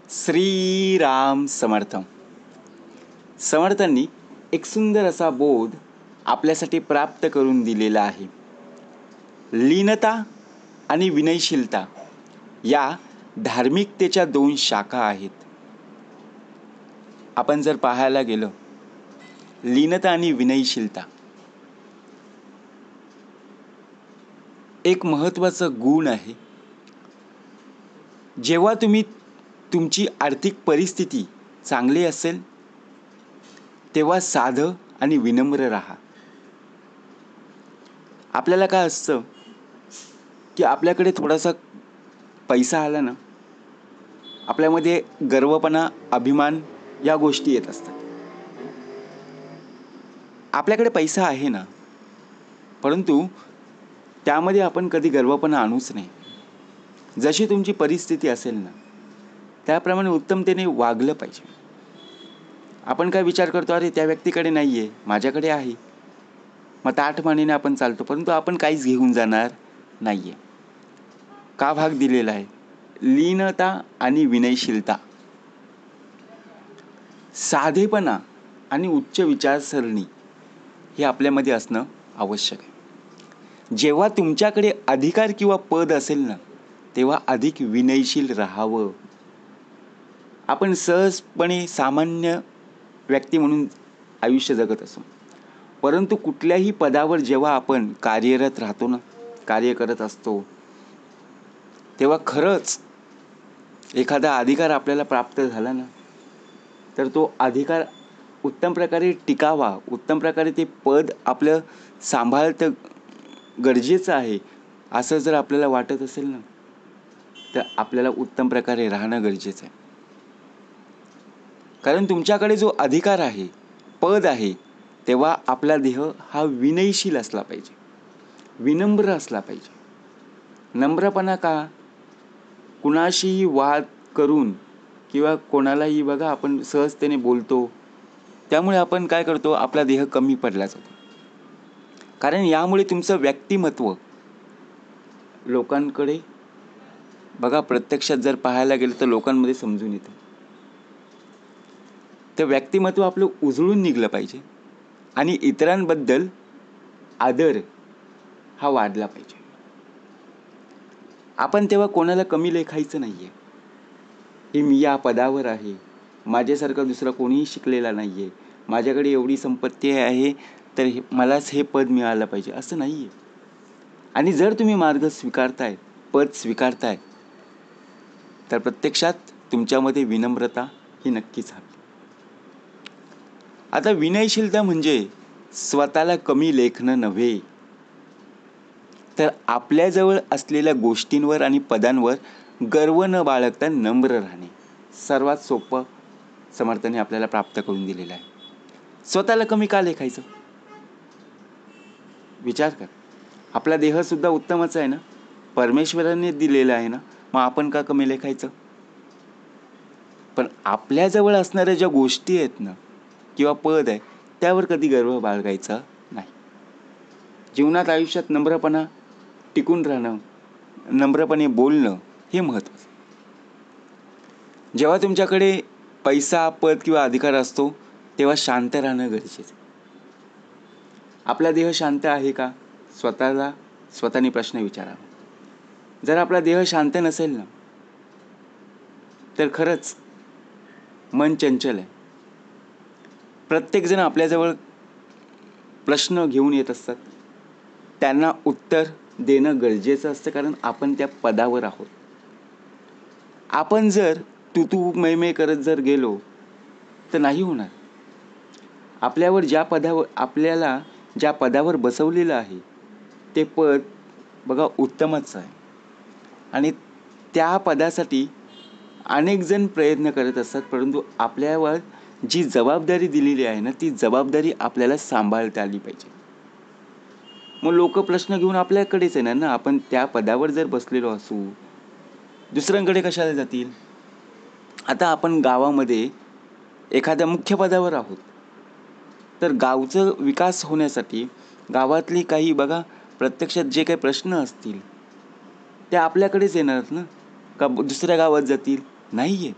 श्रीराम समर्थ. समर्थांनी एक सुंदर असा बोध आपल्यासाठी प्राप्त करून दिलेला आहे. लीनता आणि विनयशीलता या धार्मिकतेच्या दोन शाखा आहेत. आपण जर पाहायला गेलं, लीनता आणि विनयशीलता एक महत्त्वाचा गुण आहे. जेव्हा तुमची आर्थिक परिस्थिती चांगली असेल तेव्हा साधं आणि विनम्र राहा. आपल्याला काय असतं की आपल्याकडे थोडासा पैसा आला ना, आपल्यामध्ये गर्वपणा, अभिमान या गोष्टी येत असतात. आपल्याकडे पैसा आहे ना, परंतु त्यामध्ये आपण कधी गर्वपणा आणूच नाही. जशी तुमची परिस्थिती असेल ना, त्याप्रमाणे उत्तमतेने वागलं पाहिजे. आपण काय विचार करतो, अरे त्या व्यक्तीकडे नाही आहे, माझ्याकडे आहे, मग ताठमानेने आपण चालतो, परंतु आपण काहीच घेऊन जाणार नाही आहे. का भाग दिलेला आहे? लीनता आणि विनयशीलता, साधेपणा आणि उच्च विचारसरणी हे आपल्यामध्ये असणं आवश्यक आहे. जेव्हा तुमच्याकडे अधिकार किंवा पद असेल ना, तेव्हा अधिक विनयशील राहावं. आपण सहजपणे सामान्य व्यक्ती म्हणून आयुष्य जगत असो, परंतु कुठल्याही पदावर जेव्हा आपण कार्यरत राहतो ना, कार्य करत असतो, तेव्हा खरंच एखादा अधिकार आपल्याला प्राप्त झाला ना, तर तो अधिकार उत्तम प्रकारे टिकावा, उत्तम प्रकारे ते पद आपलं सांभाळतं गरजेचं आहे, असं जर आपल्याला वाटत असेल ना, तर आपल्याला उत्तम प्रकारे राहणं गरजेचं आहे. कारण तुमच्याकडे जो अधिकार आहे, पद आहे, तेव्हा आपला देह हा विनयशील असला पाहिजे, विनम्र असला पाहिजे. नम्रपणा का? कुणाशीही वाद करून किंवा कोणालाही बघा आपण सहजतेने बोलतो, त्यामुळे आपण काय करतो, आपला देह कमी पडला जातो. कारण यामुळे तुमचं व्यक्तिमत्व लोकांकडे बघा, प्रत्यक्षात जर पाहायला गेलं तर लोकांमध्ये समजून येतं. ते व्यक्तिमत्व आपलं उजळून निघलं पाहिजे आणि इतरांबद्दल आदर हा वाढला पाहिजे. आपण तेव्हा कोणाला कमी लेखायचं नाही आहे, की मी या पदावर आहे, माझ्यासारखं दुसरा कोणीही शिकलेला नाही आहे, माझ्याकडे एवढी संपत्ती आहे, तर मलाच हे पद मिळालं पाहिजे, असं नाही आहे. आणि जर तुम्ही मार्ग स्वीकारताय, पद स्वीकारताय, तर प्रत्यक्षात तुमच्यामध्ये विनम्रता ही नक्कीच हवी. आता विनयशीलता म्हणजे स्वतःला कमी लेखणं नव्हे, तर आपल्याजवळ असलेल्या गोष्टींवर आणि पदांवर गर्व न बाळगता नम्र राहणे. सर्वात सोपं समर्थाने आपल्याला प्राप्त करून दिलेलं आहे. स्वतःला कमी का लेखायचं? विचार कर. आपला देह सुद्धा उत्तमच आहे ना, परमेश्वराने दिलेला आहे ना, मग आपण का कमी लेखायचं? पण आपल्याजवळ असणाऱ्या ज्या गोष्टी आहेत ना किंवा पद आहे, त्यावर कधी गर्व बाळगायचा नाही. जीवनात, आयुष्यात नम्रपणा टिकून राहणं, नम्रपणे बोलणं हे महत्त्वाचं. जेव्हा तुमच्याकडे पैसा, पद किंवा अधिकार असतो, तेव्हा शांत राहणं गरजेचं. आपला देह शांत आहे का? स्वतःने प्रश्न विचारावा. जर आपला देह शांत नसेल ना, तर खरंच मन चंचल आहे. प्रत्येकजण आपल्याजवळ प्रश्न घेऊन येत असतात, त्यांना उत्तर देणं गरजेचं असतं, कारण आपण त्या पदावर आहोत. आपण जर तू मै करत जर गेलो तर नाही होणार. आपल्याला ज्या पदावर बसवलेलं आहे, ते पद बघा उत्तमच आहे आणि त्या पदासाठी अनेक जण प्रयत्न करत असतात, परंतु आपल्यावर जी जबाबदारी दिलेली आहे ना, ती जबाबदारी आपल्याला सांभाळता आली पाहिजे. मग लोक प्रश्न घेऊन आपल्याकडेच येणार ना. आपण त्या पदावर जर बसलेलो असू, दुसऱ्यांकडे कशाला जातील? आता आपण गावामध्ये एखाद्या मुख्य पदावर आहोत, तर गावचं विकास होण्यासाठी गावातली काही बघा प्रत्यक्षात जे काही प्रश्न असतील ते आपल्याकडेच येणार ना, का दुसऱ्या गावात जातील? नाही आहे.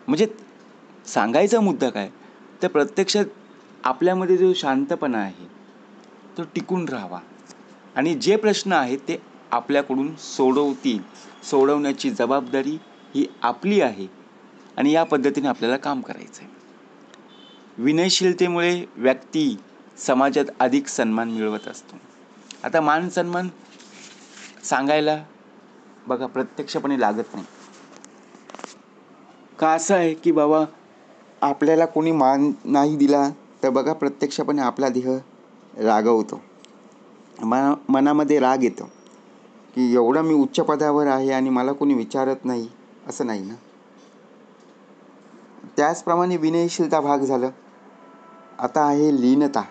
म्हणजे सांगायचा मुद्दा काय, तर प्रत्यक्षात आपल्यामध्ये जो शांतपणा आहे तो टिकून राहावा आणि जे प्रश्न आहेत ते आपल्याकडून सोडवण्याची जबाबदारी ही आपली आहे आणि या पद्धतीने आपल्याला काम करायचं आहे. विनयशीलतेमुळे व्यक्ती समाजात अधिक सन्मान मिळवत असतो. आता मान सन्मान सांगायला बघा प्रत्यक्षपणे लागत नाही. का असं आहे की बाबा आपल्याला कोणी मान नाही दिला तर बघा प्रत्यक्षपणे आपला देह रागवतो, मनामध्ये राग येतो की एवढं मी उच्च पदावर आहे आणि मला कोणी विचारत नाही, असं नाही ना. त्याचप्रमाणे विनयशीलता भाग झालं. आता आहे लीनता.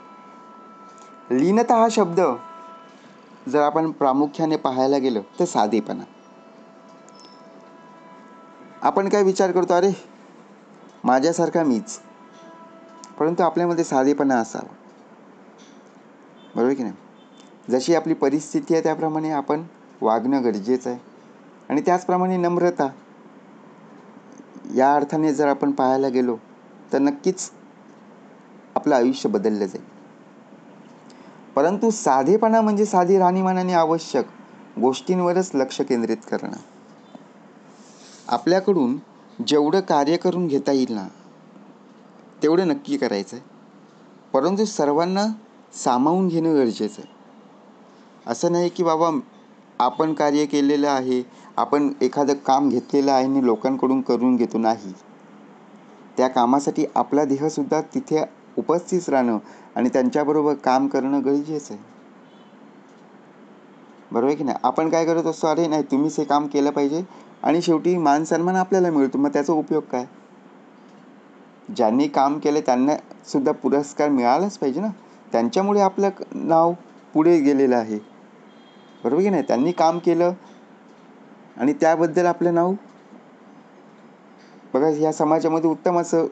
लीनता हा शब्द जर आपण प्रामुख्याने पाहायला गेलो तर साधेपणा. आपण काय विचार करतो, अरे माझ्यासारखा मीच, परंतु आपल्यामध्ये साधेपणा असावा. बरोबर की नाही. जशी आपली परिस्थिती आहे त्याप्रमाणे आपण वागणं गरजेचं आहे. आणि त्याचप्रमाणे नम्रता या अर्थाने जर आपण पाहायला गेलो तर नक्कीच आपलं आयुष्य बदललं जाईल. परंतु साधेपणा म्हणजे साधी राहणीमान आणि आवश्यक गोष्टींवरच लक्ष केंद्रित करणं. आपल्याकडून जेवढं कार्य करून घेता येईल ना तेवढं नक्की करायचं आहे, परंतु सर्वांना सामावून घेणं गरजेचं आहे. असं नाही की बाबा आपण कार्य केलेलं आहे, आपण एखादं काम घेतलेलं आहे आणि लोकांकडून करून घेतो. नाही, त्या कामासाठी आपला देहसुद्धा तिथे उपस्थित राहणं आणि त्यांच्याबरोबर काम करणं गरजेचं आहे. बरोबर की नाही. आपण काय करत असतो, अरे नाही तुम्हीच हे काम केलं पाहिजे आणि शेवटी मान सन्मान आपल्याला मिळतो. मग त्याचा उपयोग काय. ज्यांनी काम केलं त्यांना सुद्धा पुरस्कार मिळालाच पाहिजे ना. त्यांच्यामुळे आपलं नाव पुढे गेलेलं आहे. बरोबर की नाही. त्यांनी काम केलं आणि त्याबद्दल आपलं नाव बघा ह्या समाजामध्ये उत्तम असं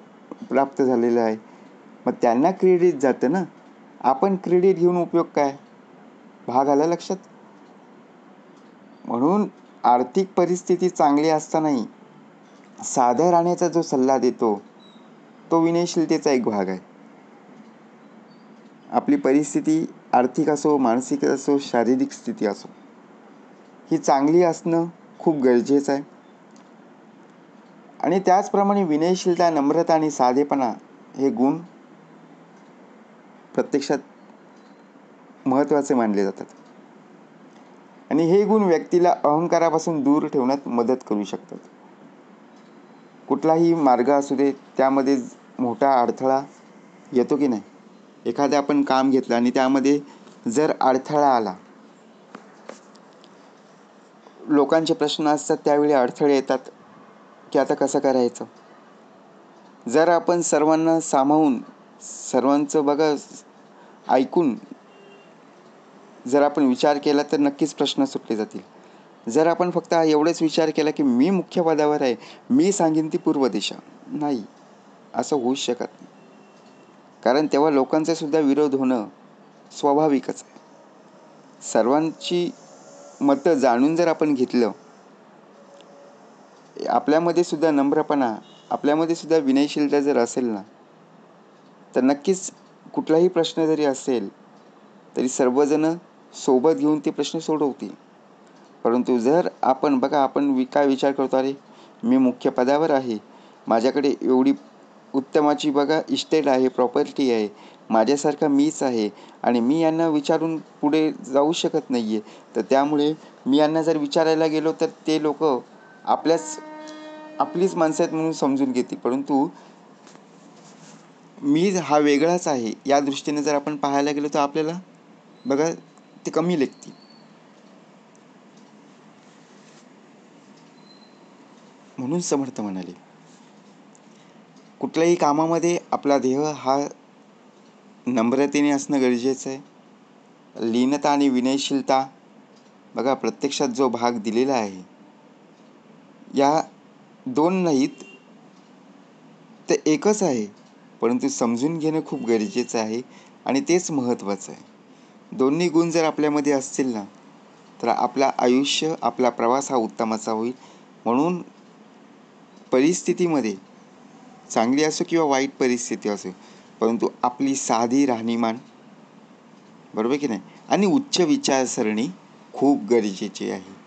प्राप्त झालेलं आहे. मग त्यांना क्रेडिट जातं ना. आपण क्रेडिट घेऊन उपयोग काय. भाग आला लक्षात. म्हणून आर्थिक परिस्थिती चांगली असतानाही साधं राहण्याचा जो सल्ला देतो तो विनयशीलतेचा एक भाग आहे. आपली परिस्थिती आर्थिक असो, मानसिक असो, शारीरिक स्थिती असो, ही चांगली असणं खूप गरजेचं आहे. आणि त्याचप्रमाणे विनयशीलता, नम्रता आणि साधेपणा हे गुण प्रत्यक्षात महत्त्वाचे मानले जातात. आणि हे गुण व्यक्तीला अहंकारापासून दूर ठेवण्यात मदत करू शकतात. कुठलाही मार्ग असू दे त्यामध्ये मोठा अडथळा येतो की नाही. एखादं आपण काम घेतलं आणि त्यामध्ये जर अडथळा आला, लोकांचे प्रश्न असतात त्यावेळी अडथळे येतात की आता कसं करायचं. जर आपण सर्वांना सामावून सर्वांचं बघा ऐकून जर आपण विचार केला तर नक्कीच प्रश्न सुटले जातील. जर आपण फक्त एवढंच विचार केला की मी मुख्य पदावर आहे, मी सांगेन ती पूर्व दिशा, नाही, असं होऊच शकत नाही. कारण तेव्हा लोकांचा सुद्धा विरोध होणं स्वाभाविकच आहे. सर्वांची मतं जाणून जर आपण घेतलं, आपल्यामध्ये सुद्धा नम्रपणा, आपल्यामध्ये सुद्धा विनयशीलता जर असेल ना, तर नक्कीच कुठलाही प्रश्न जरी असेल तरी सर्वजण सोबत घेऊन ते प्रश्न सोडवतील. परंतु जर आपण बघा आपण काय विचार करतो, अरे मी मुख्य पदावर आहे, माझ्याकडे एवढी उत्तमाची बघा इस्टेट आहे, प्रॉपर्टी आहे, माझ्यासारखा मीच आहे आणि मी यांना विचारून पुढे जाऊ शकत नाही आहे, तर त्यामुळे मी यांना जर विचारायला गेलो तर ते लोक आपलीच माणसं आहेत म्हणून समजून घेतील. परंतु मी हा वेगळाच आहे या दृष्टीने जर आपण पाहायला गेलो तर आपल्याला बघा ते कमी लेखतील. म्हणून समर्थ म्हणाले, कुठल्याही कामामध्ये आपला देह हा नम्रतेने असणं गरजेचं आहे. लीनता आणि विनयशीलता बघा प्रत्यक्षात जो भाग दिलेला आहे, या दोन नाहीत तर एकच आहे, परंतु समजून घेणं खूप गरजेचं आहे आणि तेच महत्त्वाचं आहे. दोन्ही गुण जर आपल्यामध्ये असतील ना तर आपलं आयुष्य, आपला प्रवास हा उत्तमाचा होईल. म्हणून परिस्थितीमध्ये चांगली असो किंवा वाईट परिस्थिती असो, परंतु आपली साधी राहणीमान, बरोबर की नाही, आणि उच्च विचारसरणी खूप गरजेची आहे.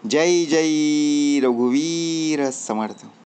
जय जय रघुवीर समर्थ.